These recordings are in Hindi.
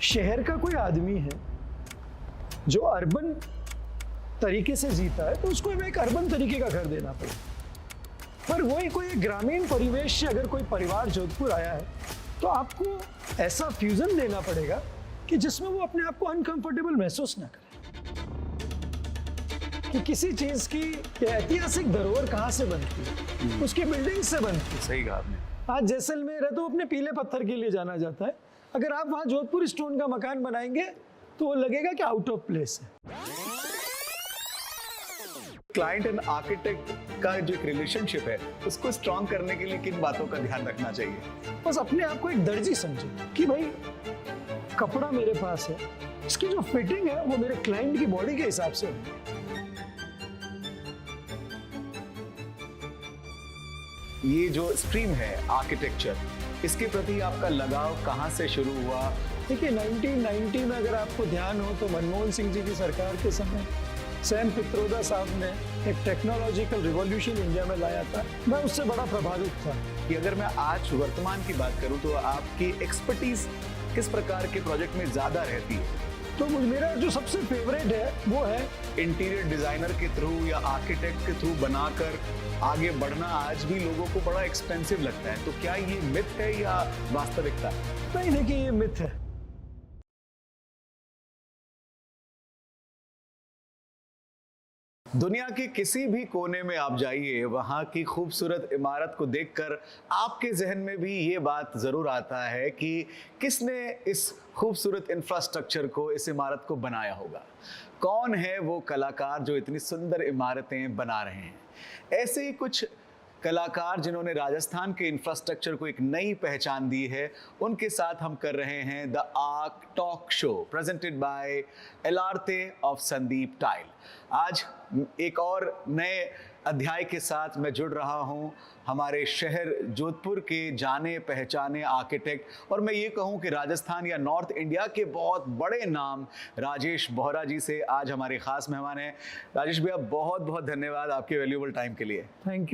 शहर का कोई आदमी है जो अर्बन तरीके से जीता है तो उसको एक अर्बन तरीके का घर देना पड़ेगा। पर वही कोई ग्रामीण परिवेश से अगर कोई परिवार जोधपुर आया है तो आपको ऐसा फ्यूजन देना पड़ेगा कि जिसमें वो अपने आप को अनकंफर्टेबल महसूस ना करे। कि किसी चीज की ऐतिहासिक धरोहर कहाँ से बनती है, उसकी बिल्डिंग से बनती है। सही कहा आपने। आज जैसलमेर है तो अपने पीले पत्थर के लिए जाना जाता है। अगर आप वहां जोधपुर स्टोन का मकान बनाएंगे तो वो लगेगा कि आउट ऑफ प्लेस है। क्लाइंट एंड आर्किटेक्ट का जो एक रिलेशनशिप है उसको स्ट्रॉन्ग करने के लिए किन बातों का ध्यान रखना चाहिए? बस अपने आप को एक दर्जी समझे कि भाई कपड़ा मेरे पास है, इसकी जो फिटिंग है वो मेरे क्लाइंट की बॉडी के हिसाब से है। ये जो स्ट्रीम है आर्किटेक्चर, इसके प्रति आपका लगाव कहाँ से शुरू हुआ? देखिए 1990 में अगर आपको ध्यान हो तो मनमोहन सिंह जी की सरकार के समय सैम पित्रोदा साहब ने एक टेक्नोलॉजिकल रिवॉल्यूशन इंडिया में लाया था। मैं उससे बड़ा प्रभावित था। कि अगर मैं आज वर्तमान की बात करूं तो आपकी एक्सपर्टीज किस प्रकार के प्रोजेक्ट में ज्यादा रहती है? तो मेरा जो सबसे फेवरेट है वो है इंटीरियर डिजाइनर के थ्रू या आर्किटेक्ट के थ्रू बनाकर आगे बढ़ना आज भी लोगों को बड़ा एक्सपेंसिव लगता है। तो क्या ये मिथ है या वास्तविकता? नहीं, देखिए ये मिथ है। दुनिया के किसी भी कोने में आप जाइए, वहाँ की खूबसूरत इमारत को देखकर आपके जहन में भी ये बात ज़रूर आता है कि किसने इस खूबसूरत इंफ्रास्ट्रक्चर को, इस इमारत को बनाया होगा। कौन है वो कलाकार जो इतनी सुंदर इमारतें बना रहे हैं? ऐसे ही कुछ कलाकार जिन्होंने राजस्थान के इंफ्रास्ट्रक्चर को एक नई पहचान दी है, उनके साथ हम कर रहे हैं the arc talk show presented by एलार्ते ऑफ संदीप टाइल। आज एक और नए अध्याय के साथ मैं जुड़ रहा हूं हमारे शहर जोधपुर के जाने पहचाने आर्किटेक्ट, और मैं ये कहूं कि राजस्थान या नॉर्थ इंडिया के बहुत बड़े नाम राजेश बोहरा जी से आज हमारे खास मेहमान हैं। राजेश भैया, बहुत बहुत धन्यवाद आपके वैल्यूएबल टाइम के लिए। Thank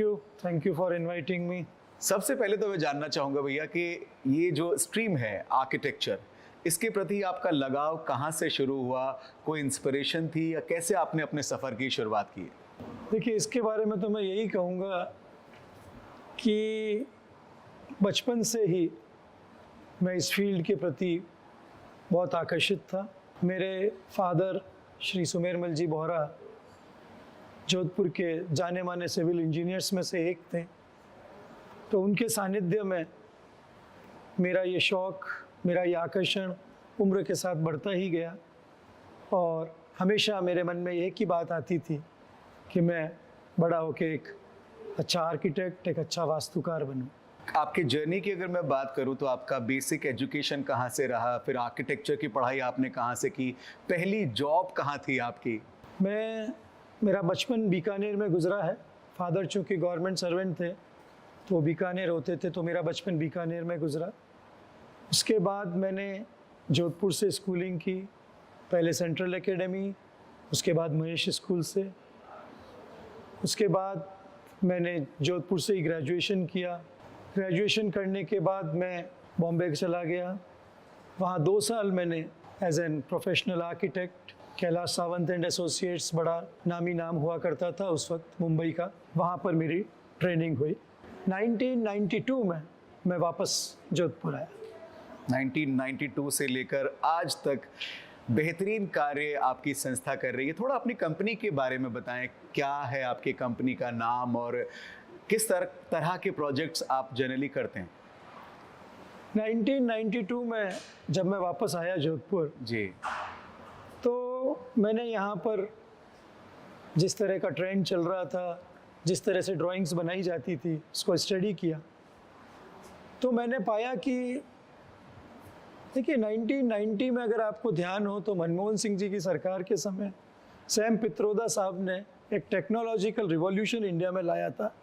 you for inviting me. सबसे पहले तो मैं जानना चाहूँगा भैया कि ये जो स्ट्रीम है आर्किटेक्चर, इसके प्रति आपका लगाव कहाँ से शुरू हुआ? कोई इंस्पिरेशन थी या कैसे आपने अपने सफ़र की शुरुआत की? देखिए इसके बारे में तो मैं यही कहूँगा कि बचपन से ही मैं इस फील्ड के प्रति बहुत आकर्षित था। मेरे फादर श्री सुमेरमल जी बोहरा जोधपुर के जाने माने सिविल इंजीनियर्स में से एक थे, तो उनके सानिध्य में मेरा ये शौक़, मेरा ये आकर्षण उम्र के साथ बढ़ता ही गया और हमेशा मेरे मन में एक ही बात आती थी कि मैं बड़ा होकर एक अच्छा आर्किटेक्ट, एक अच्छा वास्तुकार बनूं। आपके जर्नी की अगर मैं बात करूं तो आपका बेसिक एजुकेशन कहाँ से रहा, फिर आर्किटेक्चर की पढ़ाई आपने कहाँ से की, पहली जॉब कहाँ थी आपकी? मेरा बचपन बीकानेर में गुजरा है। फादर चूँकि गवर्नमेंट सर्वेंट थे तो बीकानेर होते थे, तो मेरा बचपन बीकानेर में गुजरा। उसके बाद मैंने जोधपुर से स्कूलिंग की, पहले सेंट्रल एकेडमी, उसके बाद महेश स्कूल से। उसके बाद मैंने जोधपुर से ही ग्रेजुएशन किया। ग्रेजुएशन करने के बाद मैं बॉम्बे चला गया। वहाँ 2 साल मैंने as an professional architect, Kailash Sawant and associates बड़ा नामी नाम हुआ करता था उस वक्त मुंबई का, वहाँ पर मेरी ट्रेनिंग हुई। 1992 में मैं वापस जोधपुर आया। 1992 से लेकर आज तक बेहतरीन कार्य आपकी संस्था कर रही है। थोड़ा अपनी कंपनी के बारे में बताएं, क्या है आपकी कंपनी का नाम और किस तरह के प्रोजेक्ट्स आप जनरली करते हैं? 1992 में जब मैं वापस आया जोधपुर जी, तो मैंने यहाँ पर जिस तरह का ट्रेंड चल रहा था, जिस तरह से ड्राइंग्स बनाई जाती थी, उसको स्टडी किया। तो मैंने पाया कि देखिए 1990 में अगर आपको ध्यान हो तो मनमोहन सिंह जी की सरकार के समय सैम पित्रोदा साहब ने एक टेक्नोलॉजिकल रिवॉल्यूशन इंडिया में लाया था।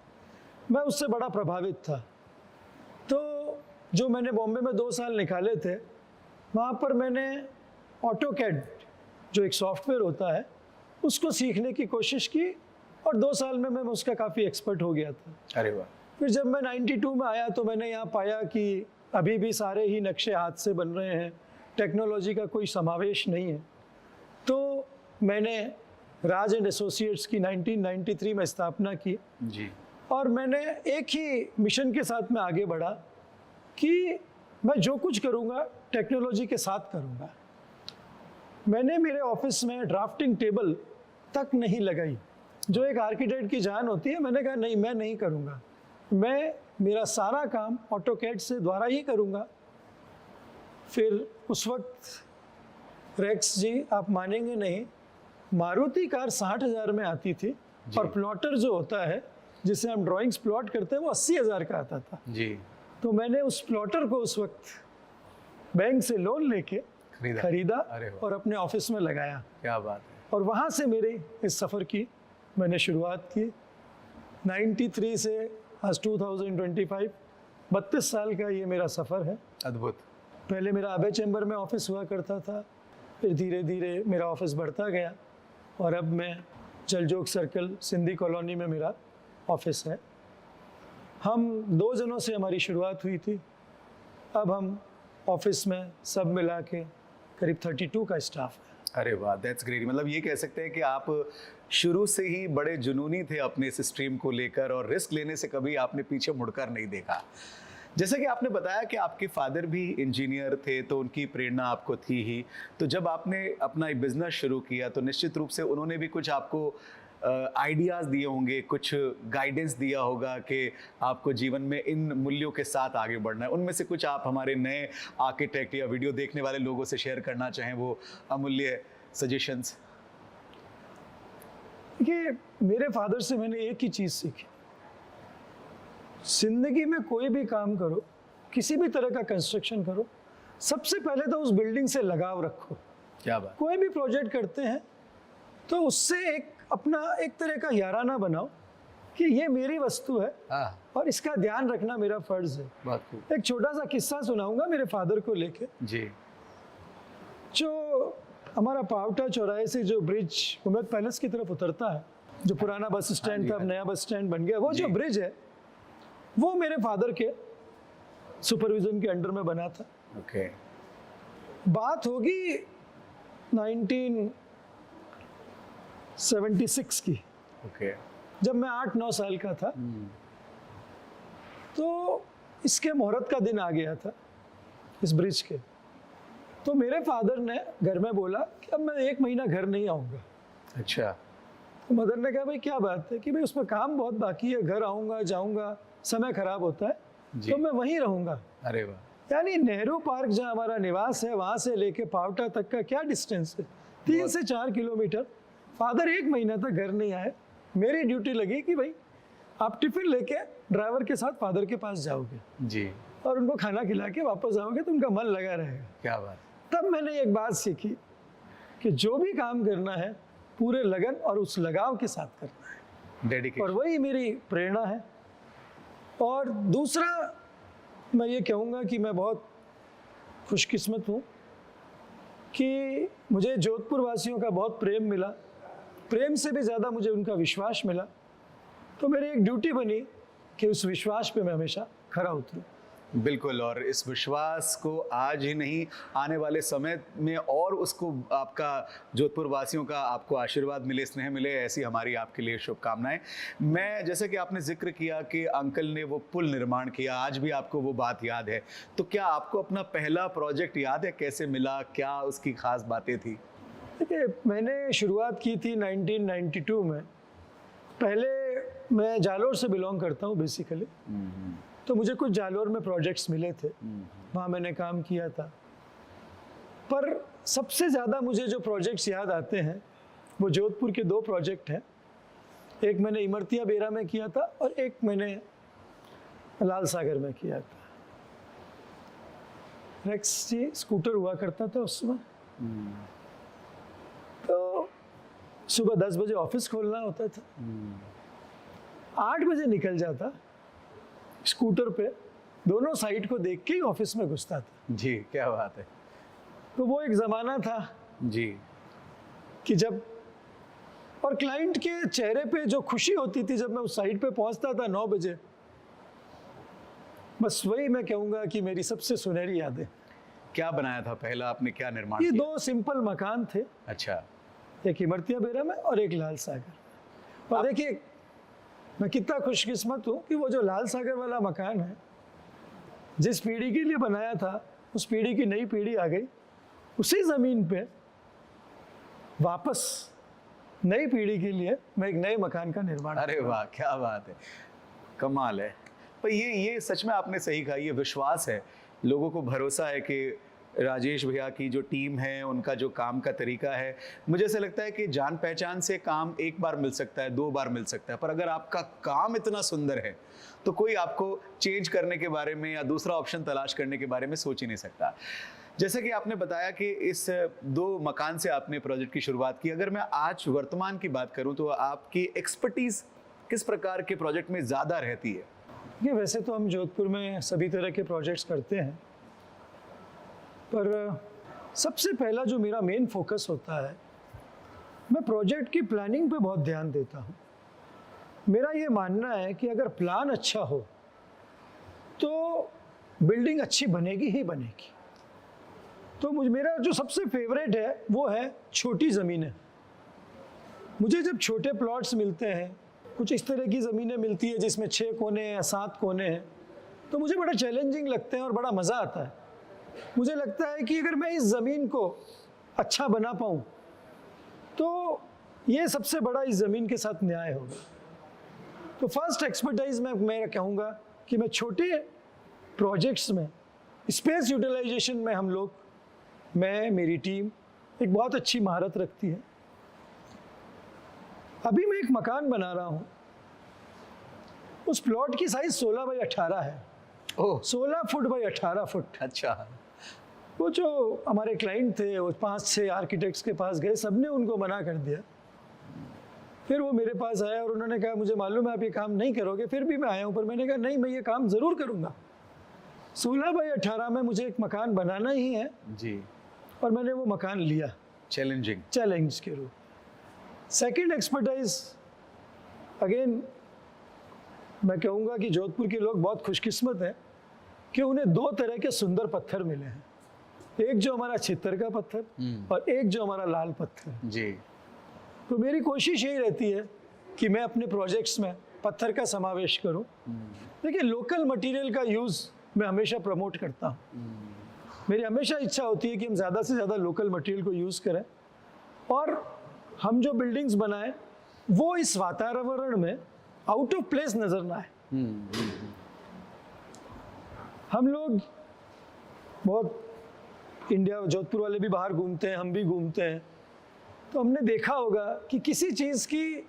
मैं उससे बड़ा प्रभावित था। तो जो मैंने बॉम्बे में 2 साल निकाले थे, वहाँ पर मैंने ऑटोकैड जो एक सॉफ्टवेयर होता है उसको सीखने की कोशिश की और 2 साल में मैं उसका काफ़ी एक्सपर्ट हो गया था। अरे वाह। फिर जब मैं 92 में आया तो मैंने यहाँ पाया कि अभी भी सारे ही नक्शे हाथ से बन रहे हैं, टेक्नोलॉजी का कोई समावेश नहीं है। तो मैंने राज एंड एसोसिएट्स की 1993 में स्थापना की जी। और मैंने एक ही मिशन के साथ में आगे बढ़ा कि मैं जो कुछ करूँगा टेक्नोलॉजी के साथ करूँगा। मैंने मेरे ऑफिस में ड्राफ्टिंग टेबल तक नहीं लगाई, जो एक आर्किटेक्ट की जान होती है। मैंने कहा नहीं, मैं नहीं करूँगा, मैं मेरा सारा काम ऑटोकैड से द्वारा ही करूँगा। फिर उस वक्त रेक्स जी, आप मानेंगे नहीं, मारुति कार 60,000 में आती थी और प्लॉटर जो होता है जिसे हम ड्राइंग्स प्लॉट करते हैं वो 80,000 का आता था जी। तो मैंने उस प्लॉटर को उस वक्त बैंक से लोन लेके खरीदा और अपने ऑफिस में लगाया। क्या बात है। और वहाँ से मेरे इस सफ़र की मैंने शुरुआत की। 93 से आज 2025, 32 साल का ये मेरा सफ़र है। अद्भुत। पहले मेरा अभय चैम्बर में ऑफिस हुआ करता था, फिर धीरे धीरे मेरा ऑफिस बढ़ता गया और अब मैं जलजोग सर्कल सिंधी कॉलोनी में मेरा ऑफिस है। हम 2 जनों से हमारी शुरुआत हुई थी, अब हम ऑफिस में सब मिला के करीब 32 का स्टाफ है। अरे वाह, दैट्स ग्रेट। मतलब ये कह सकते हैं कि आप शुरू से ही बड़े जुनूनी थे अपने इस स्ट्रीम को लेकर और रिस्क लेने से कभी आपने पीछे मुड़कर नहीं देखा। जैसे कि आपने बताया कि आपके फादर भी इंजीनियर थे तो उनकी प्रेरणा आपको थी ही। तो जब आपने अपना बिजनेस शुरू किया तो निश्चित रूप से उन्होंने भी कुछ आपको आइडियाज़ दिए होंगे, कुछ गाइडेंस दिया होगा कि आपको जीवन में इन मूल्यों के साथ आगे बढ़ना है। उनमें से कुछ आप हमारे नए आर्किटेक्ट या वीडियो देखने वाले लोगों से शेयर करना चाहें, वो अमूल्य सजेशंस। देखिए, मेरे फादर से मैंने एक ही चीज़ सीखी, जिंदगी में कोई भी काम करो, किसी भी तरह का कंस्ट्रक्शन करो, सबसे पहले तो उस बिल्डिंग से लगाव रखो। क्या बात। कोई भी प्रोजेक्ट करते हैं तो उससे अपना एक तरह का याराना बनाओ कि ये मेरी वस्तु है और इसका ध्यान रखना मेरा फर्ज है। बात खूब। एक छोटा सा किस्सा सुनाऊंगा मेरे फादर को लेके। जी। जो हमारा पावटा चौराहे से जो ब्रिज उमेद पैलेस की तरफ उतरता है, जो पुराना बस स्टैंड था, अब नया बस स्टैंड बन गया, वो जो ब्रिज है वो मेरे फादर के सुपरविजन के अंडर में बना था। ओके। बात होगी 1976 की। ओके। जब मैं 8-9 साल का था तो इसके मुहूर्त का दिन आ गया था इस ब्रिज के। तो मेरे फादर ने घर में बोला कि अब मैं 1 महीना घर नहीं आऊँगा। अच्छा। तो मदर ने कहा भाई क्या बात है, कि भाई उसमें काम बहुत बाकी है, घर आऊँगा जाऊँगा समय खराब होता है तो मैं वहीं रहूँगा। अरे वाह। यानी नेहरू पार्क जहाँ हमारा निवास है वहाँ से लेके पावटा तक का क्या डिस्टेंस है, 3 से 4 किलोमीटर। फादर 1 महीना तक घर नहीं आए। मेरी ड्यूटी लगी कि भाई आप टिफिन लेके ड्राइवर के साथ फादर के पास जाओगे जी, और उनको खाना खिला के वापस आओगे तो उनका मन लगा रहेगा। क्या बात। तब मैंने एक बात सीखी कि जो भी काम करना है पूरे लगन और उस लगाव के साथ करना है, डेडिकेशन। और वही मेरी प्रेरणा है। और दूसरा मैं ये कहूँगा कि मैं बहुत खुशकिस्मत हूँ कि मुझे जोधपुर वासियों का बहुत प्रेम मिला। प्रेम से भी ज़्यादा मुझे उनका विश्वास मिला। तो मेरी एक ड्यूटी बनी कि उस विश्वास पे मैं हमेशा खरा उतरूँ। बिल्कुल। और इस विश्वास को आज ही नहीं, आने वाले समय में और उसको आपका जोधपुर वासियों का आपको आशीर्वाद मिले, स्नेह मिले, ऐसी हमारी आपके लिए शुभकामनाएं। मैं, जैसे कि आपने जिक्र किया कि अंकल ने वो पुल निर्माण किया, आज भी आपको वो बात याद है, तो क्या आपको अपना पहला प्रोजेक्ट याद है, कैसे मिला, क्या उसकी खास बातें थी? देखिए, मैंने शुरुआत की थी 1992 में। पहले मैं जालोर से बिलोंग करता हूँ बेसिकली, तो मुझे कुछ जालोर में प्रोजेक्ट्स मिले थे, वहाँ मैंने काम किया था। पर सबसे ज़्यादा मुझे जो प्रोजेक्ट्स याद आते हैं वो जोधपुर के 2 प्रोजेक्ट हैं। एक मैंने इमरतिया बेरा में किया था और एक मैंने लाल सागर में किया था। रेक्स जी स्कूटर हुआ करता था उस समय। तो सुबह 10 बजे ऑफिस खोलना होता था, 8 बजे निकल जाता, स्कूटर पे दोनों साइड को देख के ही ऑफिस में घुसता था। जी, क्या बात है। तो वो एक ज़माना था जी कि जब, और क्लाइंट के चेहरे पे जो खुशी होती थी जब मैं उस साइड पे पहुंचता था 9 बजे, बस वही मैं कहूँगा कि मेरी सबसे सुनहरी यादें। क्या बनाया था पहला, आपने क्या निर्माण ये किया? 2 सिंपल मकान थे, अच्छा, एक इमरतिया बेरा में और एक लाल सागर। और देखिए मैं कितना खुशकिस्मत हूँ कि वो जो लाल सागर वाला मकान है, जिस पीढ़ी के लिए बनाया था, उस पीढ़ी की नई पीढ़ी आ गई, उसी ज़मीन पे वापस नई पीढ़ी के लिए मैं एक नए मकान का निर्माण। अरे वाह, क्या बात है, कमाल है। पर ये सच में आपने सही कहा, ये विश्वास है, लोगों को भरोसा है कि राजेश भैया की जो टीम है, उनका जो काम का तरीका है, मुझे ऐसा लगता है कि जान पहचान से काम एक बार मिल सकता है, 2 बार मिल सकता है, पर अगर आपका काम इतना सुंदर है तो कोई आपको चेंज करने के बारे में या दूसरा ऑप्शन तलाश करने के बारे में सोच ही नहीं सकता। जैसे कि आपने बताया कि इस 2 मकान से आपने प्रोजेक्ट की शुरुआत की, अगर मैं आज वर्तमान की बात करूं तो आपकी एक्सपर्टीज किस प्रकार के प्रोजेक्ट में ज़्यादा रहती है? ये वैसे तो हम जोधपुर में सभी तरह के प्रोजेक्ट्स करते हैं, पर सबसे पहला जो मेरा मेन फोकस होता है, मैं प्रोजेक्ट की प्लानिंग पे बहुत ध्यान देता हूँ। मेरा ये मानना है कि अगर प्लान अच्छा हो तो बिल्डिंग अच्छी बनेगी ही बनेगी। तो मेरा जो सबसे फेवरेट है वो है छोटी ज़मीनें। मुझे जब छोटे प्लॉट्स मिलते हैं, कुछ इस तरह की ज़मीनें मिलती है जिसमें 6 कोने या 7 कोने हैं, तो मुझे बड़ा चैलेंजिंग लगते हैं और बड़ा मज़ा आता है। मुझे लगता है कि अगर मैं इस ज़मीन को अच्छा बना पाऊँ तो ये सबसे बड़ा इस ज़मीन के साथ न्याय होगा। तो फर्स्ट एक्सपर्टाइज मैं कहूँगा कि मैं छोटे प्रोजेक्ट्स में स्पेस यूटिलाइजेशन में हम लोग, मैं, मेरी टीम एक बहुत अच्छी महारत रखती है। अभी मैं एक मकान बना रहा हूँ, उस प्लॉट की साइज 16 बाई 18 है। ओह, 16 फुट बाई 18 फुट। अच्छा। वो जो हमारे क्लाइंट थे, वो 5-6 आर्किटेक्ट्स के पास गए, सबने उनको मना कर दिया। फिर वो मेरे पास आया और उन्होंने कहा मुझे मालूम है आप ये काम नहीं करोगे, फिर भी मैं आया हूँ। पर मैंने कहा नहीं, मैं ये काम ज़रूर करूँगा। 16 बाई 18 में मुझे एक मकान बनाना ही है जी, और मैंने वो मकान लिया चैलेंज के रूप। सेकंड एक्सपर्टाइज, अगेन मैं कहूँगा कि जोधपुर के लोग बहुत खुशकिस्मत हैं कि उन्हें 2 तरह के सुंदर पत्थर मिले हैं, एक जो हमारा छित्तर का पत्थर और एक जो हमारा लाल पत्थर जी। तो मेरी कोशिश यही रहती है कि मैं अपने प्रोजेक्ट्स में पत्थर का समावेश करूं। देखिए, लोकल मटेरियल का यूज़ मैं हमेशा प्रमोट करता हूं। मेरी हमेशा इच्छा होती है कि हम ज़्यादा से ज़्यादा लोकल मटेरियल को यूज़ करें और हम जो बिल्डिंग्स बनाएं वो इस वातावरण में आउट ऑफ प्लेस नज़र ना आए। हम लोग बहुत, इंडिया, जोधपुर वाले भी बाहर घूमते हैं, हम भी घूमते हैं, तो हमने देखा होगा कि किसी चीज़ की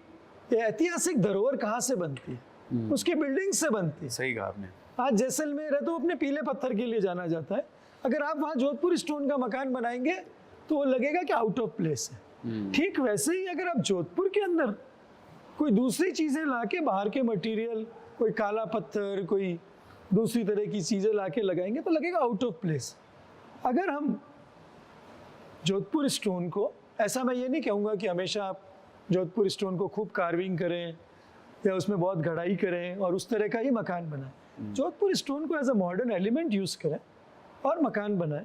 ऐतिहासिक धरोहर कहाँ से बनती है, उसकी बिल्डिंग से बनती है। सही कहा आपने। आज जैसलमेर है तो अपने पीले पत्थर के लिए जाना जाता है। अगर आप वहाँ जोधपुर स्टोन का मकान बनाएंगे तो वो लगेगा कि आउट ऑफ प्लेस है। ठीक वैसे ही अगर आप जोधपुर के अंदर कोई दूसरी चीज़ें लाके, बाहर के मटेरियल, कोई काला पत्थर, कोई दूसरी तरह की चीज़ें लाके लगाएंगे तो लगेगा आउट ऑफ प्लेस। अगर हम जोधपुर स्टोन को, ऐसा मैं ये नहीं कहूँगा कि हमेशा आप जोधपुर स्टोन को खूब कार्विंग करें या उसमें बहुत गढ़ाई करें और उस तरह का ही मकान बनाएं। जोधपुर स्टोन को as a modern element use करें और मकान बनाएं।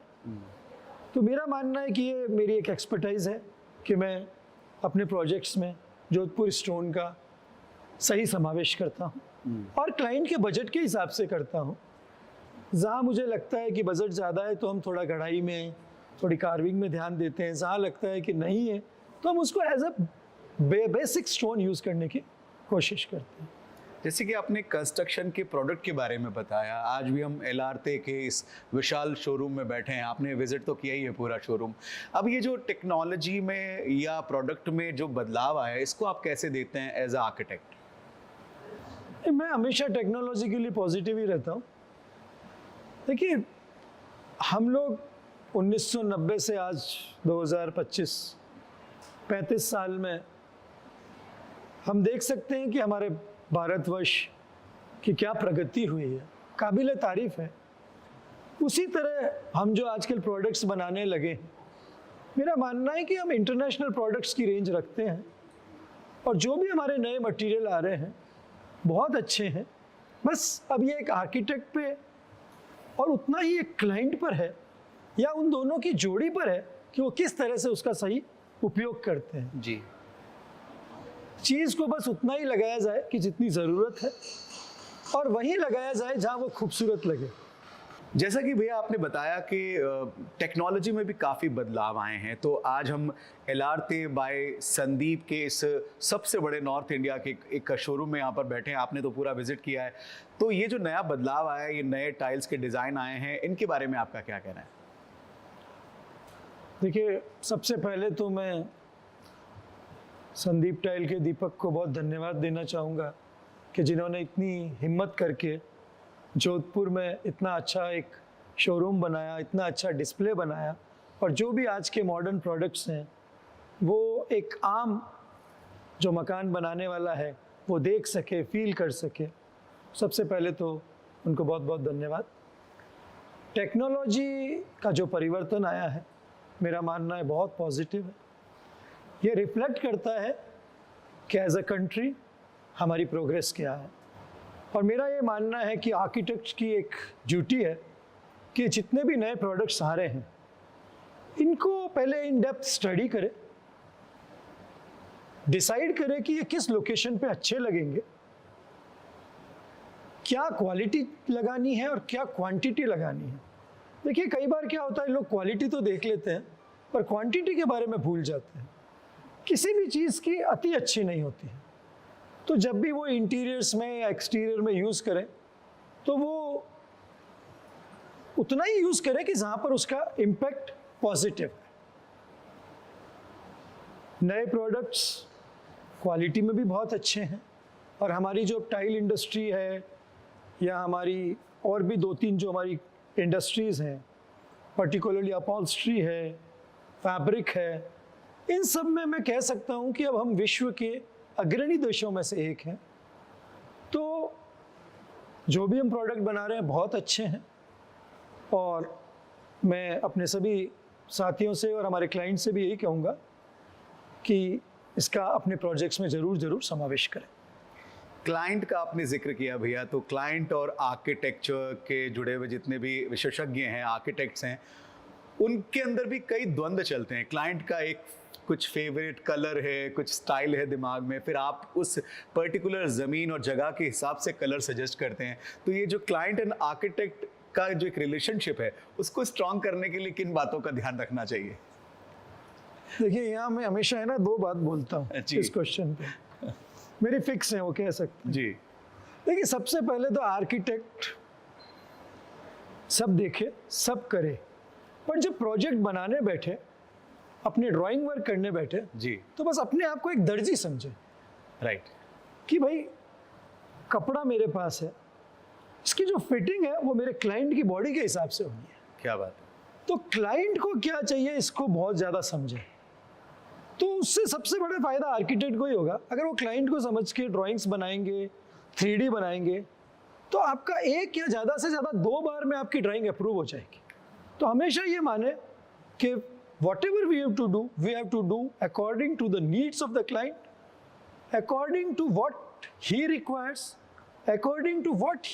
तो मेरा मानना है कि ये मेरी एक एक्सपर्टाइज़ है कि मैं अपने प्रोजेक्ट्स में जोधपुर स्टोन का सही समावेश करता हूँ और क्लाइंट के बजट के हिसाब से करता हूँ। जहाँ मुझे लगता है कि बजट ज़्यादा है तो हम थोड़ा गढ़ाई में, थोड़ी कार्विंग में ध्यान देते हैं। जहाँ लगता है कि नहीं है तो हम उसको as a basic stone use करने की कोशिश करते हैं। जैसे कि आपने कंस्ट्रक्शन के प्रोडक्ट के बारे में बताया, आज भी हम एलआरते के इस विशाल शोरूम में बैठे हैं, आपने विजिट तो किया ही है पूरा शोरूम। अब ये जो टेक्नोलॉजी में या प्रोडक्ट में जो बदलाव आया है, इसको आप कैसे देखते हैं एज अ आर्किटेक्ट? मैं हमेशा टेक्नोलॉजी के लिए पॉजिटिव ही रहता हूँ। देखिए, हम लोग 1990 से आज 2025, 35 साल में हम देख सकते हैं कि हमारे भारतवर्ष की क्या प्रगति हुई है, काबिल तारीफ है। उसी तरह हम जो आजकल प्रोडक्ट्स बनाने लगे, मेरा मानना है कि हम इंटरनेशनल प्रोडक्ट्स की रेंज रखते हैं और जो भी हमारे नए मटेरियल आ रहे हैं बहुत अच्छे हैं। बस अब ये एक आर्किटेक्ट पे और उतना ही एक क्लाइंट पर है या उन दोनों की जोड़ी पर है कि वो किस तरह से उसका सही उपयोग करते हैं। जी। चीज़ को बस उतना ही लगाया जाए कि जितनी ज़रूरत है, और वहीं लगाया जाए जहाँ वो खूबसूरत लगे। जैसा कि भैया आपने बताया कि टेक्नोलॉजी में भी काफ़ी बदलाव आए हैं, तो आज हम एलआरते बाय संदीप के इस सबसे बड़े नॉर्थ इंडिया के एक शोरूम में यहाँ पर बैठे हैं। आपने तो पूरा विजिट किया है, तो ये जो नया बदलाव आया है, ये नए टाइल्स के डिज़ाइन आए हैं, इनके बारे में आपका क्या कहना है? देखिए, सबसे पहले तो मैं संदीप टाइल के दीपक को बहुत धन्यवाद देना चाहूँगा कि जिन्होंने इतनी हिम्मत करके जोधपुर में इतना अच्छा एक शोरूम बनाया, इतना अच्छा डिस्प्ले बनाया, और जो भी आज के मॉडर्न प्रोडक्ट्स हैं वो एक आम जो मकान बनाने वाला है वो देख सके, फील कर सके। सबसे पहले तो उनको बहुत बहुत धन्यवाद। टेक्नोलॉजी का जो परिवर्तन आया है, मेरा मानना है बहुत पॉजिटिव है। ये रिफ्लेक्ट करता है कि एज अ कंट्री हमारी प्रोग्रेस क्या है, और मेरा ये मानना है कि आर्किटेक्ट्स की एक ड्यूटी है कि जितने भी नए प्रोडक्ट्स आ रहे हैं इनको पहले इन डेप्थ स्टडी करें, डिसाइड करें कि ये किस लोकेशन पे अच्छे लगेंगे, क्या क्वालिटी लगानी है और क्या क्वांटिटी लगानी है। देखिए, कई बार क्या होता है, लोग क्वालिटी तो देख लेते हैं पर क्वांटिटी के बारे में भूल जाते हैं। किसी भी चीज़ की अति अच्छी नहीं होती है, तो जब भी वो इंटीरियर्स में या एक्सटीरियर में यूज़ करें तो वो उतना ही यूज़ करें कि जहाँ पर उसका इम्पैक्ट पॉजिटिव है। नए प्रोडक्ट्स क्वालिटी में भी बहुत अच्छे हैं, और हमारी जो टाइल इंडस्ट्री है या हमारी और भी 2-3 जो हमारी इंडस्ट्रीज़ हैं, पर्टिकुलरली अपॉल्स्ट्री है, फैब्रिक है, इन सब में मैं कह सकता हूँ कि अब हम विश्व के अग्रणी देशों में से एक हैं। तो जो भी हम प्रोडक्ट बना रहे हैं बहुत अच्छे हैं, और मैं अपने सभी साथियों से और हमारे क्लाइंट से भी यही कहूँगा कि इसका अपने प्रोजेक्ट्स में ज़रूर समावेश करें। क्लाइंट का आपने जिक्र किया भैया, तो क्लाइंट और आर्किटेक्चर के जुड़े हुए जितने भी विशेषज्ञ हैं, आर्किटेक्ट्स हैं, उनके अंदर भी कई द्वंद्व चलते हैं। क्लाइंट का एक कुछ फेवरेट कलर है, कुछ स्टाइल है दिमाग में, फिर आप उस पर्टिकुलर ज़मीन और जगह के हिसाब से कलर सजेस्ट करते हैं। तो ये जो क्लाइंट एंड आर्किटेक्ट का जो एक रिलेशनशिप है, उसको स्ट्रॉन्ग करने के लिए किन बातों का ध्यान रखना चाहिए? देखिए, यहाँ मैं हमेशा है ना 2 बात बोलता हूँ इस क्वेश्चन पे, मेरी फिक्स है, वो कह सकते हैं जी। देखिए, सबसे पहले तो आर्किटेक्ट सब देखे, सब करे, पर जब प्रोजेक्ट बनाने बैठे, अपने ड्राइंग वर्क करने बैठे जी, तो बस अपने आप को एक दर्जी समझे। राइट। कि भाई, कपड़ा मेरे पास है, इसकी जो फिटिंग है वो मेरे क्लाइंट की बॉडी के हिसाब से होनी है। क्या बात है। तो क्लाइंट को क्या चाहिए इसको बहुत ज़्यादा समझे, तो उससे सबसे बड़ा फायदा आर्किटेक्ट को ही होगा। अगर वो क्लाइंट को समझ के ड्राइंग्स बनाएंगे, 3D बनाएंगे, तो आपका एक या ज़्यादा से ज़्यादा 2 बार में आपकी ड्राइंग अप्रूव हो जाएगी। तो हमेशा ये माने कि whatever we have to do according to the needs of the client, according to what he requires, according to what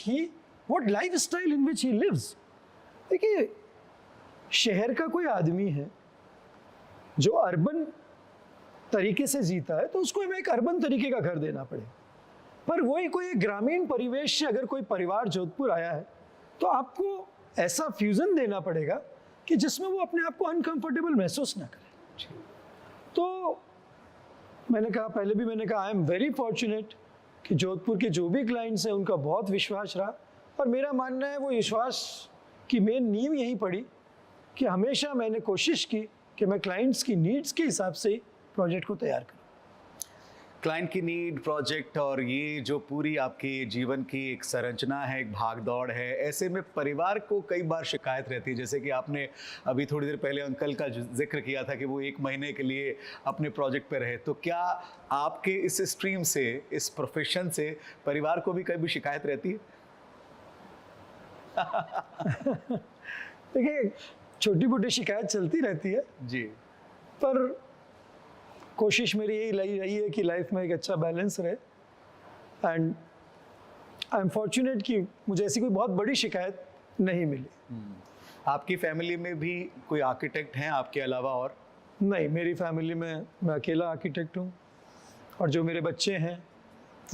lifestyle in which he lives. देखिए, शहर का कोई आदमी है जो अर्बन तरीके से जीता है, तो उसको हमें एक अर्बन तरीके का घर देना पड़ेगा। पर वही कोई ग्रामीण परिवेश से अगर कोई परिवार जोधपुर आया है, तो आपको ऐसा फ्यूजन देना पड़ेगा कि जिसमें वो अपने आप को अनकंफर्टेबल महसूस ना करे। तो मैंने कहा, पहले भी मैंने कहा, आई एम वेरी फॉर्चुनेट कि जोधपुर के जो भी क्लाइंट्स हैं उनका बहुत विश्वास रहा, और मेरा मानना है वो विश्वास की मेन नींव यही पड़ी कि हमेशा मैंने कोशिश की कि मैं क्लाइंट्स की नीड्स के हिसाब से प्रोजेक्ट को तैयार करूं। क्लाइंट की नीड, प्रोजेक्ट, और ये जो पूरी आपकी जीवन की एक संरचना है, एक भाग दौड़ है, ऐसे में परिवार को कई बार शिकायत रहती है। जैसे कि आपने अभी थोड़ी देर पहले अंकल का जिक्र किया था कि वो 1 महीने के लिए अपने प्रोजेक्ट पे रहे, तो क्या आपके इस स्ट्रीम से, इस प्रोफेशन से परिवार को भी कभी शिकायत रहती है? देखिए, छोटी मोटी शिकायत चलती रहती है जी, पर कोशिश मेरी यही रही है कि लाइफ में एक अच्छा बैलेंस रहे, एंड आई एम फॉर्चुनेट कि मुझे ऐसी कोई बहुत बड़ी शिकायत नहीं मिली। आपकी फैमिली में भी कोई आर्किटेक्ट हैं आपके अलावा और? नहीं, मेरी फैमिली में मैं अकेला आर्किटेक्ट हूँ और जो मेरे बच्चे हैं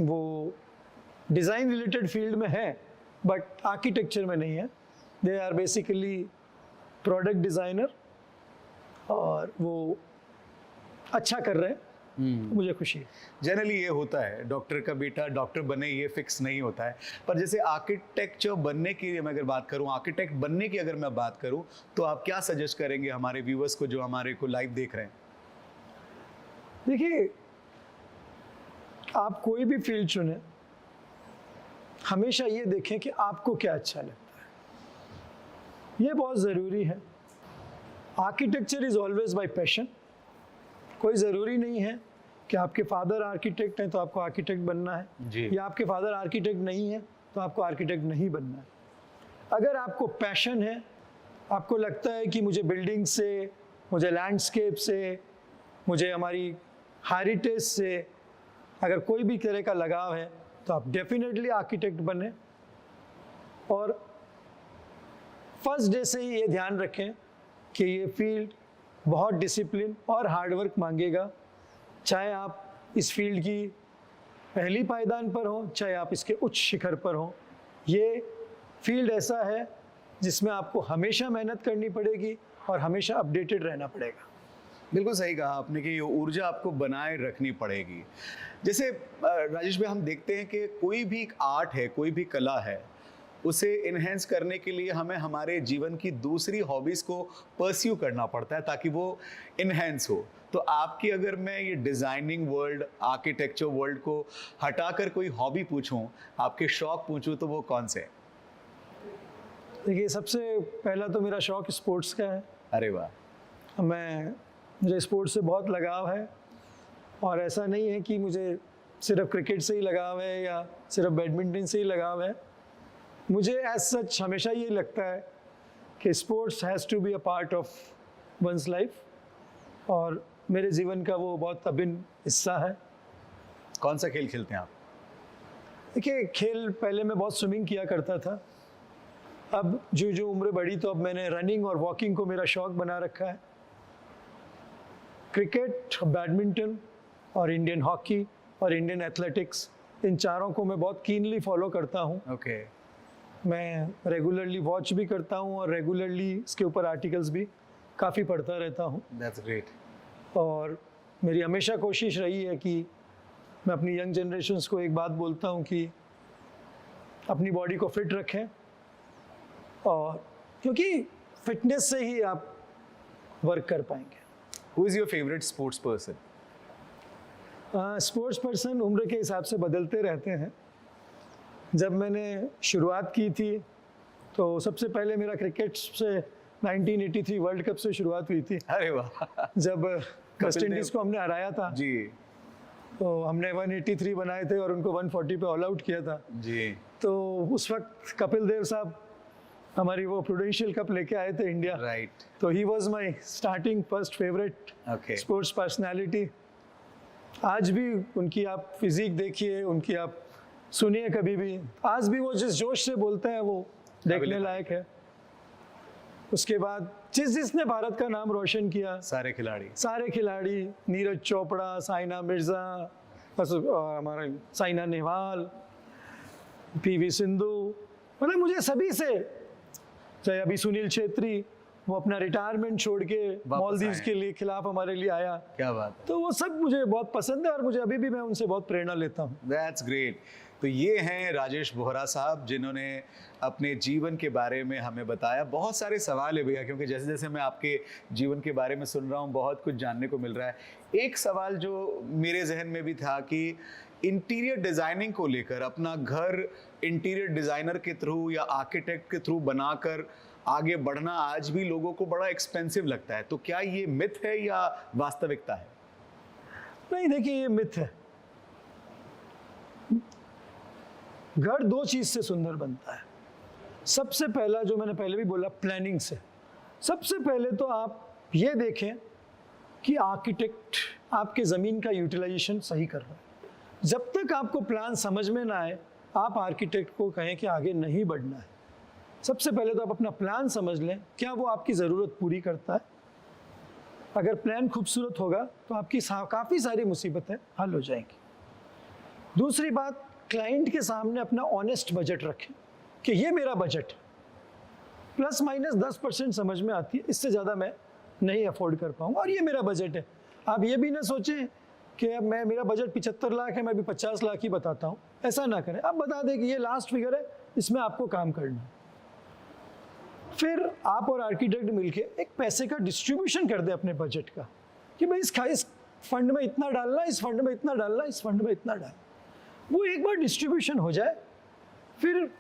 वो डिज़ाइन रिलेटेड फील्ड में हैं बट आर्किटेक्चर में नहीं है। They are basically product designer और वो अच्छा कर रहे हैं, मुझे खुशी है। जनरली ये होता है, डॉक्टर का बेटा डॉक्टर बने ये फिक्स नहीं होता है। पर जैसे आर्किटेक्चर बनने की मैं अगर बात करूं, आर्किटेक्ट बनने की अगर मैं बात करूं, तो आप क्या सजेस्ट करेंगे हमारे व्यूअर्स को जो हमारे को लाइव देख रहे हैं? देखिए, आप कोई भी फील्ड चुने, हमेशा ये देखें कि आपको क्या अच्छा लगता है, ये बहुत ज़रूरी है। Architecture is always bye passion. कोई ज़रूरी नहीं है कि आपके फादर आर्किटेक्ट हैं तो आपको आर्किटेक्ट बनना है, जी। या आपके फादर आर्किटेक्ट नहीं है तो आपको आर्किटेक्ट नहीं बनना है। अगर आपको पैशन है, आपको लगता है कि मुझे बिल्डिंग से, मुझे लैंडस्केप से, मुझे हमारी हेरिटेज से अगर कोई भी तरह का लगाव है तो आप डेफिनेटली आर्किटेक्ट बने। और फर्स्ट डे से ही ये ध्यान रखें कि ये फील्ड बहुत डिसिप्लिन और हार्डवर्क मांगेगा। चाहे आप इस फील्ड की पहली पायदान पर हों, चाहे आप इसके उच्च शिखर पर हों, ये फील्ड ऐसा है जिसमें आपको हमेशा मेहनत करनी पड़ेगी और हमेशा अपडेटेड रहना पड़ेगा। बिल्कुल सही कहा आपने कि ये ऊर्जा आपको बनाए रखनी पड़ेगी। जैसे राजेश भाई, हम देखते हैं कि कोई भी आर्ट है, कोई भी कला है, उसे इन्हेंस करने के लिए हमें हमारे जीवन की दूसरी हॉबीज़ को परस्यू करना पड़ता है ताकि वो इन्हेंस हो। तो आपकी अगर मैं ये डिज़ाइनिंग वर्ल्ड, आर्किटेक्चर वर्ल्ड को हटाकर कोई हॉबी पूछूं, आपके शौक पूछूं, तो वो कौन से हैं? देखिए, सबसे पहला तो मेरा शौक स्पोर्ट्स का है। अरे वाह! मुझे स्पोर्ट्स से बहुत लगाव है और ऐसा नहीं है कि मुझे सिर्फ क्रिकेट से ही लगाव है या सिर्फ बैडमिंटन से ही लगाव है। मुझे एज सच हमेशा ये लगता है कि sports has to be a part of one's life और मेरे जीवन का वो बहुत अभिन्न हिस्सा है। कौन सा खेल खेलते हैं आप? देखिए, खेल पहले मैं बहुत स्विमिंग किया करता था। अब जो जो उम्र बढ़ी तो अब मैंने रनिंग और वॉकिंग को मेरा शौक बना रखा है। क्रिकेट, बैडमिंटन और इंडियन हॉकी और इंडियन एथलेटिक्स, इन चारों को मैं बहुत कीनली फॉलो करता हूँ। ओके। मैं रेगुलरली वॉच भी करता हूँ और रेगुलरली इसके ऊपर आर्टिकल्स भी काफ़ी पढ़ता रहता हूँ। That's great. और मेरी हमेशा कोशिश रही है कि मैं अपनी यंग जनरेशन्स को एक बात बोलता हूँ कि अपनी बॉडी को फिट रखें, और क्योंकि फिटनेस से ही आप वर्क कर पाएंगे। Who is your favorite sports person? Sports person उम्र के हिसाब से बदलते रहते हैं। जब मैंने शुरुआत की थी तो सबसे पहले मेरा क्रिकेट से 1983 वर्ल्ड कप से शुरुआत हुई थी। अरे वाह! जब वेस्ट इंडीज़ को हमने हराया था जी तो हमने 183 बनाए थे और उनको 140 पे ऑल आउट किया था। जी। तो उस वक्त कपिल देव साहब हमारी वो प्रूडेंशियल कप लेके आए थे इंडिया। राइट। तो he was my starting first favourite okay. Sports personality. आज भी उनकी आप फिजिक देखिए, उनकी आप सुनिए कभी भी, आज भी वो जिस जोश से बोलते हैं वो देखने लायक है। उसके बाद जिसने भारत का नाम रोशन किया, सारे खिलाड़ी, नीरज चोपड़ा, साइना मिर्ज़ा, हमारा साइना नेहवाल, पीवी सिंधु, मतलब मुझे सभी से, चाहे अभी सुनील छेत्री, वो अपना रिटायरमेंट छोड़ के मालदीव्स के लिए खिलाफ हमारे लिए आया। क्या बात! तो वो सब मुझे बहुत पसंद है और मुझे अभी भी मैं उनसे बहुत प्रेरणा लेता हूँ। That's great. तो ये हैं राजेश बोहरा साहब, जिन्होंने अपने जीवन के बारे में हमें बताया। बहुत सारे सवाल है भैया, क्योंकि जैसे जैसे मैं आपके जीवन के बारे में सुन रहा हूँ बहुत कुछ जानने को मिल रहा है। एक सवाल जो मेरे जहन में भी था कि इंटीरियर डिज़ाइनिंग को लेकर, अपना घर इंटीरियर डिज़ाइनर के थ्रू या आर्किटेक्ट के थ्रू बनाकर आगे बढ़ना आज भी लोगों को बड़ा एक्सपेंसिव लगता है। तो क्या ये मिथ है या वास्तविकता है? नहीं, देखिए, ये मिथ है। घर दो चीज से सुंदर बनता है। सबसे पहला, जो मैंने पहले भी बोला, प्लानिंग से। सबसे पहले तो आप ये देखें कि आर्किटेक्ट आपके ज़मीन का यूटिलाइजेशन सही कर रहा है। जब तक आपको प्लान समझ में ना आए, आप आर्किटेक्ट को कहें कि आगे नहीं बढ़ना है। सबसे पहले तो आप अपना प्लान समझ लें, क्या वो आपकी ज़रूरत पूरी करता है। अगर प्लान खूबसूरत होगा तो आपकी काफ़ी सारी मुसीबतें हल हो जाएंगी। दूसरी बात, क्लाइंट के सामने अपना ऑनेस्ट बजट रखें कि ये मेरा बजट है, प्लस माइनस 10% समझ में आती है, इससे ज़्यादा मैं नहीं अफोर्ड कर पाऊँगा और ये मेरा बजट है। आप ये भी ना सोचें कि अब मेरा बजट 75 लाख है, मैं भी 50 लाख ही बताता हूँ, ऐसा ना करें। आप बता दें कि ये लास्ट फिगर है, इसमें आपको काम करना है। फिर आप और आर्किटेक्ट मिलके एक पैसे का डिस्ट्रीब्यूशन कर दें अपने बजट का, कि भाई इस फंड में इतना डालना, इस फंड में इतना डालना, इस फंड में इतना डालना। वो एक बार डिस्ट्रीब्यूशन हो जाए, फिर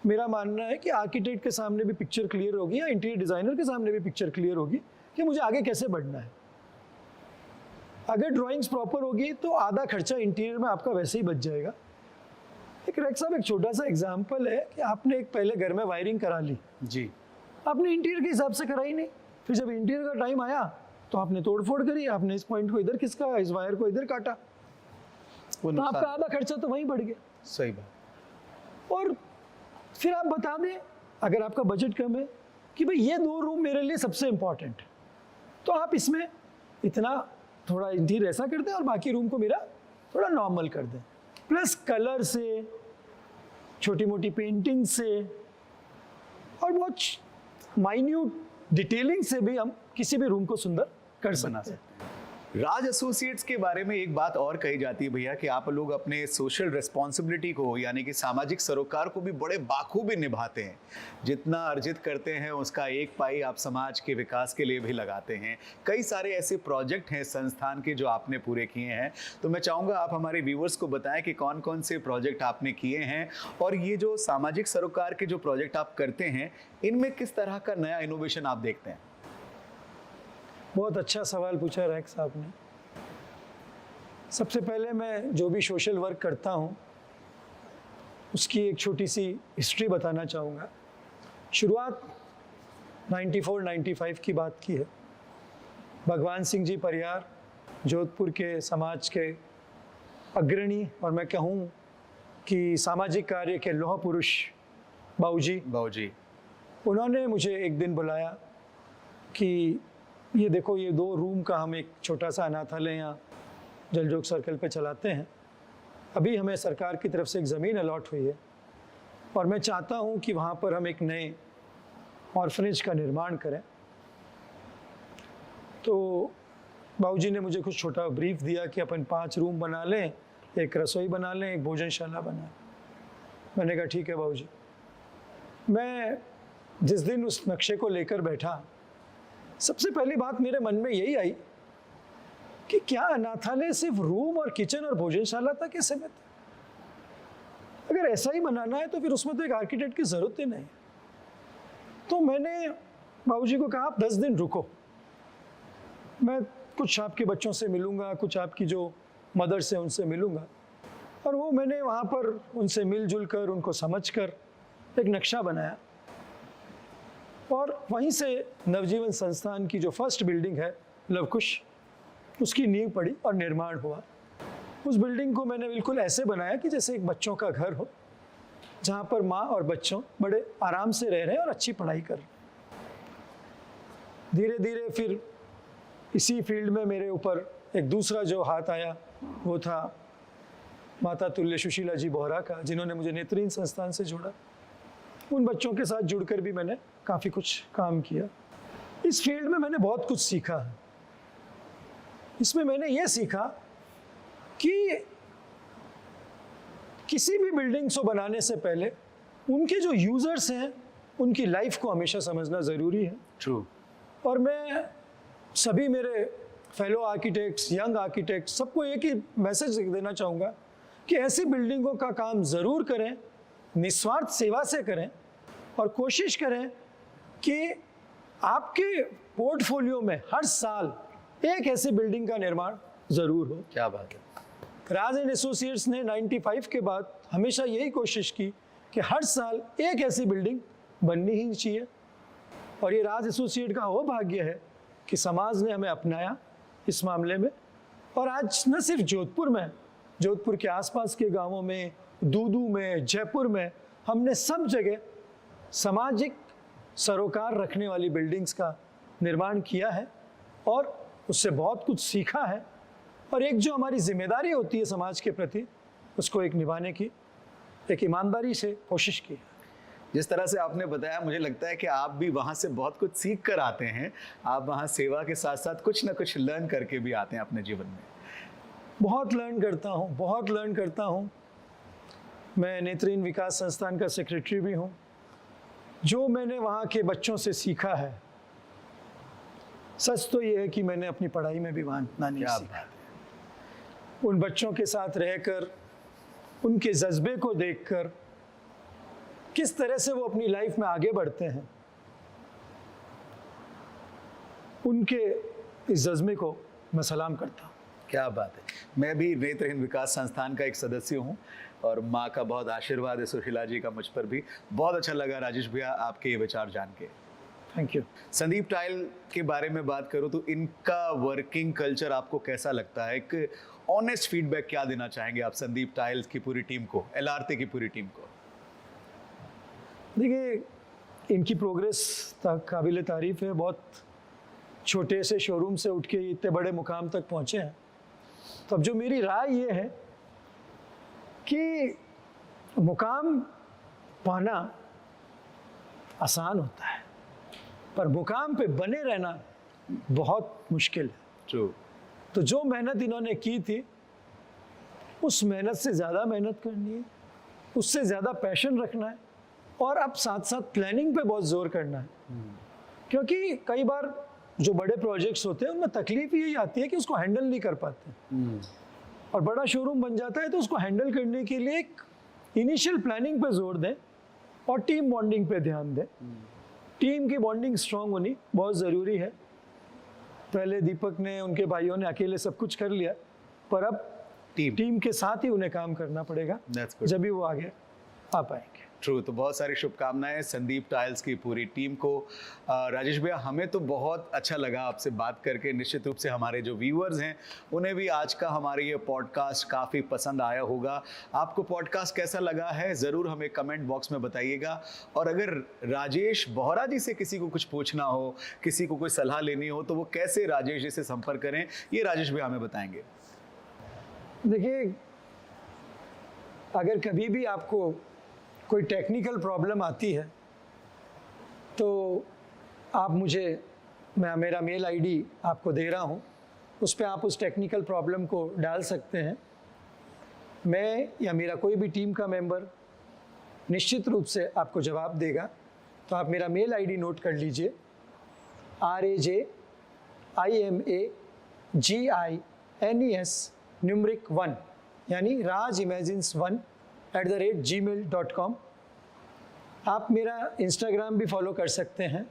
मेरा मानना है कि आर्किटेक्ट के सामने भी पिक्चर क्लियर होगी या इंटीरियर डिज़ाइनर के सामने भी पिक्चर क्लियर होगी कि मुझे आगे कैसे बढ़ना है। अगर ड्राइंग्स प्रॉपर होगी तो आधा खर्चा इंटीरियर में आपका वैसे ही बच जाएगा। एक रेख साहब, एक छोटा सा एग्जांपल है कि आपने एक पहले घर में वायरिंग करा ली जी, आपने इंटीरियर के हिसाब से कराई नहीं, फिर जब इंटीरियर का टाइम आया तो आपने तोड़फोड़ करी, आपने इस पॉइंट को इधर खिसका, इस वायर को इधर काटा, तो आपका आधा खर्चा तो वहीं बढ़ गया। सही बात। और फिर आप बता दें, अगर आपका बजट कम है, कि भाई ये 2 रूम मेरे लिए सबसे इंपॉर्टेंट है, तो आप इसमें इतना थोड़ा इंटीरियर ऐसा कर दें और बाकी रूम को मेरा थोड़ा नॉर्मल कर दें। प्लस कलर से, छोटी मोटी पेंटिंग से और बहुत माइन्यूट डिटेलिंग से भी हम किसी भी रूम को सुंदर कर सकते हैं। राज एसोसिएट्स के बारे में एक बात और कही जाती है भैया कि आप लोग अपने सोशल रिस्पॉन्सिबिलिटी को, यानी कि सामाजिक सरोकार को भी बड़े बाखूबी निभाते हैं। जितना अर्जित करते हैं उसका एक पाई आप समाज के विकास के लिए भी लगाते हैं। कई सारे ऐसे प्रोजेक्ट हैं संस्थान के जो आपने पूरे किए हैं, तो मैं चाहूँगा आप हमारे व्यूवर्स को बताएं कि कौन कौन से प्रोजेक्ट आपने किए हैं और ये जो सामाजिक सरोकार के जो प्रोजेक्ट आप करते हैं, इनमें किस तरह का नया इनोवेशन आप देखते हैं। बहुत अच्छा सवाल पूछा रैक साहब ने। सबसे पहले मैं जो भी सोशल वर्क करता हूँ उसकी एक छोटी सी हिस्ट्री बताना चाहूँगा। शुरुआत 94-95 की बात की है। भगवान सिंह जी परियार, जोधपुर के समाज के अग्रणी और मैं कहूँ कि सामाजिक कार्य के लौह पुरुष बाबूजी, उन्होंने मुझे एक दिन बुलाया कि ये देखो, ये 2 रूम का हम एक छोटा सा अनाथालय यहाँ जलजोग सर्कल पे चलाते हैं। अभी हमें सरकार की तरफ से एक ज़मीन अलॉट हुई है और मैं चाहता हूँ कि वहाँ पर हम एक नए ऑर्फनेज का निर्माण करें। तो बाबूजी ने मुझे कुछ छोटा ब्रीफ दिया कि अपन 5 रूम बना लें, एक रसोई बना लें, एक भोजनशाला बना लें। मैंने कहा ठीक है बाबूजी। मैं जिस दिन उस नक्शे को लेकर बैठा, सबसे पहली बात मेरे मन में यही आई कि क्या अनाथालय सिर्फ रूम और किचन और भोजनशाला तक ही सीमित है? अगर ऐसा ही बनाना है तो फिर उसमें तो एक आर्किटेक्ट की ज़रूरत ही नहीं। तो मैंने बाबूजी को कहा, आप 10 दिन रुको, मैं कुछ आपके बच्चों से मिलूँगा, कुछ आपकी जो मदर्स हैं उनसे मिलूँगा। और वो मैंने वहाँ पर उनसे मिलजुल कर, उनको समझ कर एक नक्शा बनाया और वहीं से नवजीवन संस्थान की जो फर्स्ट बिल्डिंग है लवकुश, उसकी नींव पड़ी और निर्माण हुआ। उस बिल्डिंग को मैंने बिल्कुल ऐसे बनाया कि जैसे एक बच्चों का घर हो, जहाँ पर माँ और बच्चों बड़े आराम से रह रहे हैं और अच्छी पढ़ाई कर रहे हैं। धीरे धीरे फिर इसी फील्ड में मेरे ऊपर एक दूसरा जो हाथ आया वो था माता तुल्य सुशीला जी बोहरा का, जिन्होंने मुझे नेत्रहीन संस्थान से जोड़ा। उन बच्चों के साथ जुड़कर भी मैंने काफ़ी कुछ काम किया। इस फील्ड में मैंने बहुत कुछ सीखा है। इसमें मैंने ये सीखा कि किसी भी बिल्डिंग्स को बनाने से पहले उनके जो यूज़र्स हैं उनकी लाइफ को हमेशा समझना ज़रूरी है। ट्रू। और मैं सभी मेरे फेलो आर्किटेक्ट्स, यंग आर्किटेक्ट्स, सबको एक ही मैसेज देना चाहूँगा कि ऐसी बिल्डिंगों का काम ज़रूर करें, निस्वार्थ सेवा से करें और कोशिश करें कि आपके पोर्टफोलियो में हर साल एक ऐसी बिल्डिंग का निर्माण ज़रूर हो। क्या बात है। राज एंड एसोसिएट्स ने 95 के बाद हमेशा यही कोशिश की कि हर साल एक ऐसी बिल्डिंग बननी ही चाहिए। और ये राज एसोसिएट का वो भाग्य है कि समाज ने हमें अपनाया इस मामले में। और आज न सिर्फ जोधपुर में, जोधपुर के आसपास के गांवों में, दूदू में, जयपुर में, हमने सब जगह सामाजिक सरोकार रखने वाली बिल्डिंग्स का निर्माण किया है और उससे बहुत कुछ सीखा है, और एक जो हमारी जिम्मेदारी होती है समाज के प्रति, उसको एक निभाने की एक ईमानदारी से कोशिश की है। जिस तरह से आपने बताया, मुझे लगता है कि आप भी वहाँ से बहुत कुछ सीख कर आते हैं। आप वहाँ सेवा के साथ साथ कुछ ना कुछ लर्न करके भी आते हैं अपने जीवन में। बहुत लर्न करता हूँ। मैं नेत्रहीन विकास संस्थान का सेक्रेटरी भी हूँ। जो मैंने वहाँ के बच्चों से सीखा है, सच तो ये है कि मैंने अपनी पढ़ाई में भी वहाँ इतना नहीं सीखा। उन बच्चों के साथ रहकर, उनके जज्बे को देखकर, किस तरह से वो अपनी लाइफ में आगे बढ़ते हैं, उनके इस जज्बे को मैं सलाम करता हूँ। क्या बात है। मैं भी नेत्रहीन विकास संस्थान का एक सदस्य हूँ और माँ का बहुत आशीर्वाद है, सुशीला जी का मुझ पर भी। बहुत अच्छा लगा राजेश भैया आपके ये विचार जान के। Thank you. संदीप टाइल के बारे में बात करूँ तो इनका वर्किंग कल्चर आपको कैसा लगता है? एक ऑनेस्ट फीडबैक क्या देना चाहेंगे आप संदीप टाइल्स की पूरी टीम को, एलआरटी की पूरी टीम को? देखिए, इनकी प्रोग्रेस काबिल तारीफ़ है। बहुत छोटे से शोरूम से उठ के इतने बड़े मुकाम तक पहुँचे हैं। तो अब जो मेरी राय ये है कि मुकाम पाना आसान होता है, पर मुकाम पे बने रहना बहुत मुश्किल है। ट्रू। तो जो मेहनत इन्होंने की थी, उस मेहनत से ज़्यादा मेहनत करनी है, उससे ज़्यादा पैशन रखना है, और अब साथ साथ प्लानिंग पे बहुत जोर करना है। क्योंकि कई बार जो बड़े प्रोजेक्ट्स होते हैं उनमें तकलीफ यही आती है कि उसको हैंडल नहीं कर पाते, और बड़ा शोरूम बन जाता है तो उसको हैंडल करने के लिए एक इनिशियल प्लानिंग पे जोर दें और टीम बॉन्डिंग पे ध्यान दें। टीम की बॉन्डिंग स्ट्रांग होनी बहुत ज़रूरी है। पहले दीपक ने, उनके भाइयों ने अकेले सब कुछ कर लिया, पर अब टीम के साथ ही उन्हें काम करना पड़ेगा, जब भी वो आगे आ पाएंगे। ट्रू। तो बहुत सारी शुभकामनाएं संदीप टाइल्स की पूरी टीम को। राजेश भैया, हमें तो बहुत अच्छा लगा आपसे बात करके। निश्चित रूप से हमारे जो व्यूअर्स हैं उन्हें भी आज का हमारे ये पॉडकास्ट काफ़ी पसंद आया होगा। आपको पॉडकास्ट कैसा लगा है ज़रूर हमें कमेंट बॉक्स में बताइएगा। और अगर राजेश बोहरा जी से किसी को कुछ पूछना हो, किसी को कोई सलाह लेनी हो, तो वो कैसे राजेश जी से संपर्क करें, ये राजेश भैया हमें बताएंगे। देखिए, अगर कभी भी आपको कोई टेक्निकल प्रॉब्लम आती है तो आप मुझे, मैं मेरा मेल आईडी आपको दे रहा हूँ, उस पर आप उस टेक्निकल प्रॉब्लम को डाल सकते हैं। मैं या मेरा कोई भी टीम का मेंबर निश्चित रूप से आपको जवाब देगा। तो आप मेरा मेल आईडी नोट कर लीजिए, RAJIMAGINES न्यूमरिक 1, यानी rajimagines1@gmail.com। आप मेरा इंस्टाग्राम भी फॉलो कर सकते हैं,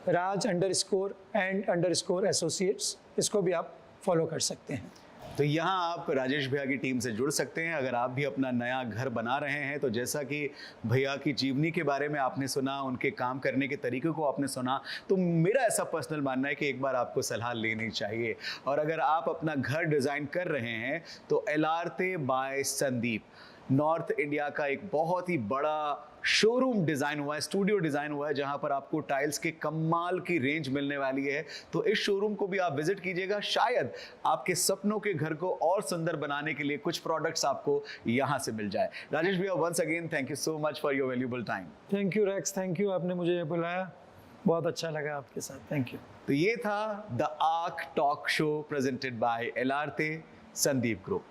raj_and_associates, इसको भी आप फॉलो कर सकते हैं। तो यहाँ आप राजेश भैया की टीम से जुड़ सकते हैं। अगर आप भी अपना नया घर बना रहे हैं, तो जैसा कि भैया की जीवनी के बारे में आपने सुना, उनके काम करने के तरीके को आपने सुना, तो मेरा ऐसा पर्सनल मानना है कि एक बार आपको सलाह लेनी चाहिए। और अगर आप अपना घर डिज़ाइन कर रहे हैं तो LRT by Sandeep North India का एक बहुत ही बड़ा शोरूम डिज़ाइन हुआ है, स्टूडियो डिज़ाइन हुआ है, जहां पर आपको टाइल्स के कमाल की रेंज मिलने वाली है। तो इस शोरूम को भी आप विजिट कीजिएगा। शायद आपके सपनों के घर को और सुंदर बनाने के लिए कुछ प्रोडक्ट्स आपको यहां से मिल जाए। राजेश भैया, once again thank you so much for your valuable time. Thank you रैक्स, थैंक यू, आपने मुझे बुलाया, बहुत अच्छा लगा आपके साथ। Thank you. तो ये था the arc talk show presented by LRT Sandeep group.